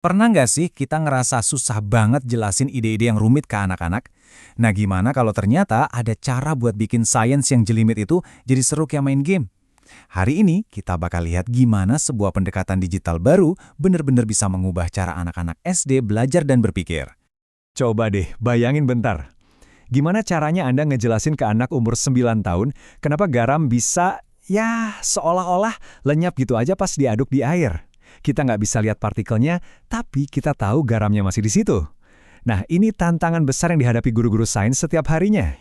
Pernah nggak sih kita ngerasa susah banget jelasin ide-ide yang rumit ke anak-anak? Nah, gimana kalau ternyata ada cara buat bikin sains yang jelimit itu jadi seru kayak main game? Hari ini kita bakal lihat gimana sebuah pendekatan digital baru benar-benar bisa mengubah cara anak-anak SD belajar dan berpikir. Coba deh, bayangin bentar. Gimana caranya Anda ngejelasin ke anak umur 9 tahun kenapa garam bisa, ya seolah-olah lenyap gitu aja pas diaduk di air? Kita nggak bisa lihat partikelnya, tapi kita tahu garamnya masih di situ. Nah, ini tantangan besar yang dihadapi guru-guru sains setiap harinya.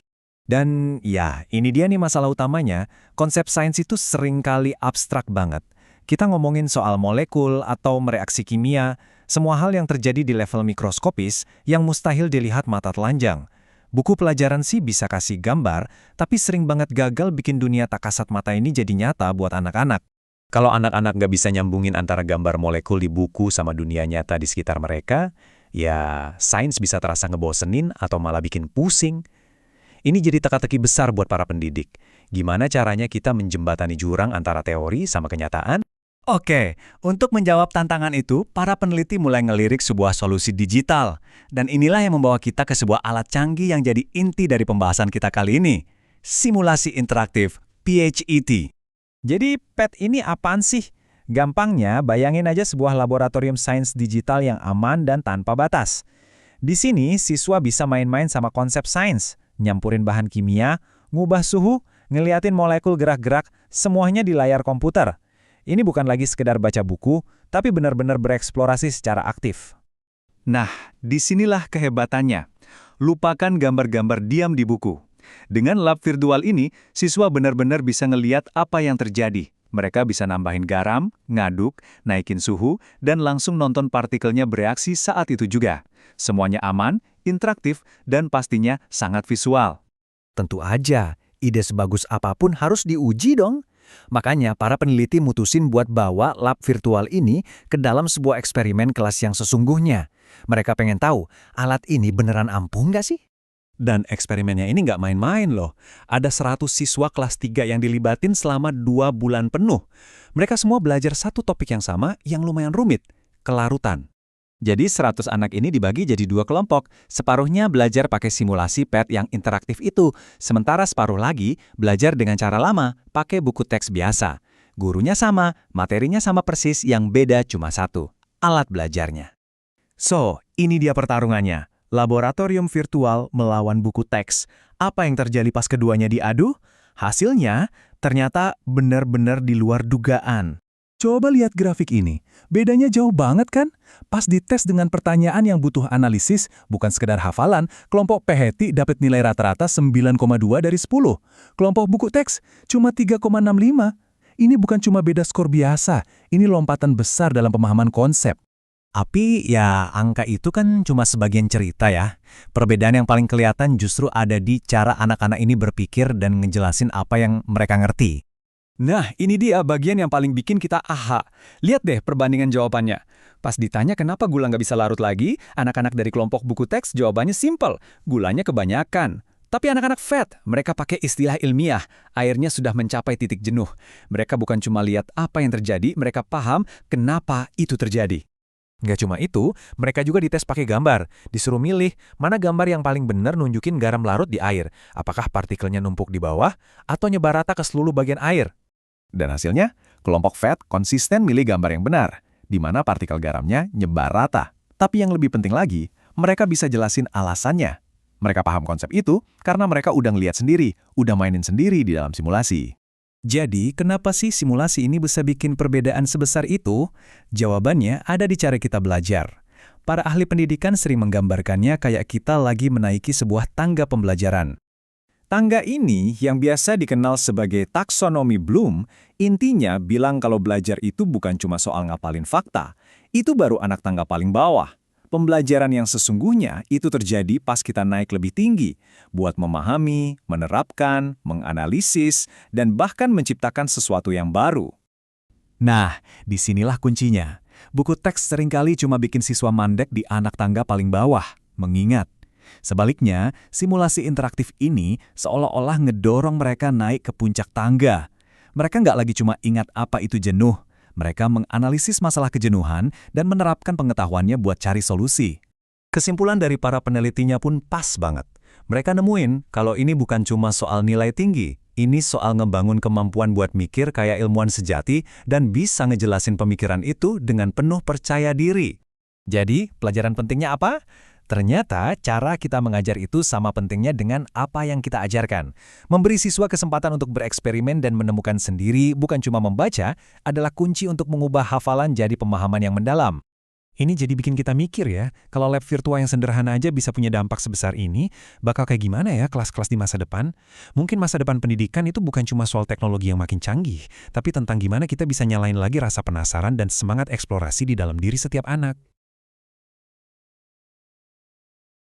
Dan ya, ini dia nih masalah utamanya, konsep sains itu seringkali abstrak banget. Kita ngomongin soal molekul atau reaksi kimia, semua hal yang terjadi di level mikroskopis yang mustahil dilihat mata telanjang. Buku pelajaran sih bisa kasih gambar, tapi sering banget gagal bikin dunia tak kasat mata ini jadi nyata buat anak-anak. Kalau anak-anak nggak bisa nyambungin antara gambar molekul di buku sama dunia nyata di sekitar mereka, ya sains bisa terasa ngebosenin atau malah bikin pusing. Ini jadi teka-teki besar buat para pendidik. Gimana caranya kita menjembatani jurang antara teori sama kenyataan? Oke, untuk menjawab tantangan itu, para peneliti mulai ngelirik sebuah solusi digital. Dan inilah yang membawa kita ke sebuah alat canggih yang jadi inti dari pembahasan kita kali ini. Simulasi interaktif, PHET. Jadi, PET ini apaan sih? Gampangnya, bayangin aja sebuah laboratorium sains digital yang aman dan tanpa batas. Di sini, siswa bisa main-main sama konsep sains, nyampurin bahan kimia, ngubah suhu, ngeliatin molekul gerak-gerak, semuanya di layar komputer. Ini bukan lagi sekedar baca buku, tapi benar-benar bereksplorasi secara aktif. Nah, disinilah kehebatannya. Lupakan gambar-gambar diam di buku. Dengan lab virtual ini, siswa benar-benar bisa ngeliat apa yang terjadi. Mereka bisa nambahin garam, ngaduk, naikin suhu, dan langsung nonton partikelnya bereaksi saat itu juga. Semuanya aman, interaktif, dan pastinya sangat visual. Tentu aja, ide sebagus apapun harus diuji dong. Makanya para peneliti mutusin buat bawa lab virtual ini ke dalam sebuah eksperimen kelas yang sesungguhnya. Mereka pengen tahu, alat ini beneran ampuh nggak sih? Dan eksperimennya ini nggak main-main loh. Ada 100 siswa kelas 3 yang dilibatin selama 2 bulan penuh. Mereka semua belajar satu topik yang sama yang lumayan rumit, kelarutan. Jadi 100 anak ini dibagi jadi 2 kelompok. Separuhnya belajar pakai simulasi PET yang interaktif itu. Sementara separuh lagi belajar dengan cara lama, pakai buku teks biasa. Gurunya sama, materinya sama persis, yang beda cuma satu, alat belajarnya. So, ini dia pertarungannya. Laboratorium virtual melawan buku teks. Apa yang terjadi pas keduanya diadu? Hasilnya ternyata benar-benar di luar dugaan. Coba lihat grafik ini. Bedanya jauh banget kan? Pas dites dengan pertanyaan yang butuh analisis, bukan sekedar hafalan, kelompok PHET dapat nilai rata-rata 9,2 dari 10. Kelompok buku teks cuma 3,65. Ini bukan cuma beda skor biasa, ini lompatan besar dalam pemahaman konsep. Tapi ya angka itu kan cuma sebagian cerita ya. Perbedaan yang paling kelihatan justru ada di cara anak-anak ini berpikir dan ngejelasin apa yang mereka ngerti. Nah, ini dia bagian yang paling bikin kita aha. Lihat deh perbandingan jawabannya. Pas ditanya kenapa gula nggak bisa larut lagi, anak-anak dari kelompok buku teks jawabannya simpel, gulanya kebanyakan. Tapi anak-anak FET, mereka pakai istilah ilmiah, airnya sudah mencapai titik jenuh. Mereka bukan cuma lihat apa yang terjadi, mereka paham kenapa itu terjadi. Nggak cuma itu, mereka juga dites pakai gambar. Disuruh milih mana gambar yang paling benar nunjukin garam larut di air. Apakah partikelnya numpuk di bawah atau nyebar rata ke seluruh bagian air. Dan hasilnya, kelompok FET konsisten milih gambar yang benar, di mana partikel garamnya nyebar rata. Tapi yang lebih penting lagi, mereka bisa jelasin alasannya. Mereka paham konsep itu karena mereka udah ngeliat sendiri, udah mainin sendiri di dalam simulasi. Jadi, kenapa sih simulasi ini bisa bikin perbedaan sebesar itu? Jawabannya ada di cara kita belajar. Para ahli pendidikan sering menggambarkannya kayak kita lagi menaiki sebuah tangga pembelajaran. Tangga ini, yang biasa dikenal sebagai taksonomi Bloom, intinya bilang kalau belajar itu bukan cuma soal ngapalin fakta. Itu baru anak tangga paling bawah. Pembelajaran yang sesungguhnya itu terjadi pas kita naik lebih tinggi, buat memahami, menerapkan, menganalisis, dan bahkan menciptakan sesuatu yang baru. Nah, disinilah kuncinya. Buku teks seringkali cuma bikin siswa mandek di anak tangga paling bawah, mengingat. Sebaliknya, simulasi interaktif ini seolah-olah ngedorong mereka naik ke puncak tangga. Mereka nggak lagi cuma ingat apa itu jenuh, Mereka menganalisis masalah kejenuhan dan menerapkan pengetahuannya buat cari solusi. Kesimpulan dari para penelitinya pun pas banget. Mereka nemuin kalau ini bukan cuma soal nilai tinggi, ini soal ngebangun kemampuan buat mikir kayak ilmuwan sejati dan bisa ngejelasin pemikiran itu dengan penuh percaya diri. Jadi, pelajaran pentingnya apa? Ternyata cara kita mengajar itu sama pentingnya dengan apa yang kita ajarkan. Memberi siswa kesempatan untuk bereksperimen dan menemukan sendiri, bukan cuma membaca, adalah kunci untuk mengubah hafalan jadi pemahaman yang mendalam. Ini jadi bikin kita mikir ya, kalau lab virtual yang sederhana aja bisa punya dampak sebesar ini, bakal kayak gimana ya kelas-kelas di masa depan? Mungkin masa depan pendidikan itu bukan cuma soal teknologi yang makin canggih, tapi tentang gimana kita bisa nyalain lagi rasa penasaran dan semangat eksplorasi di dalam diri setiap anak.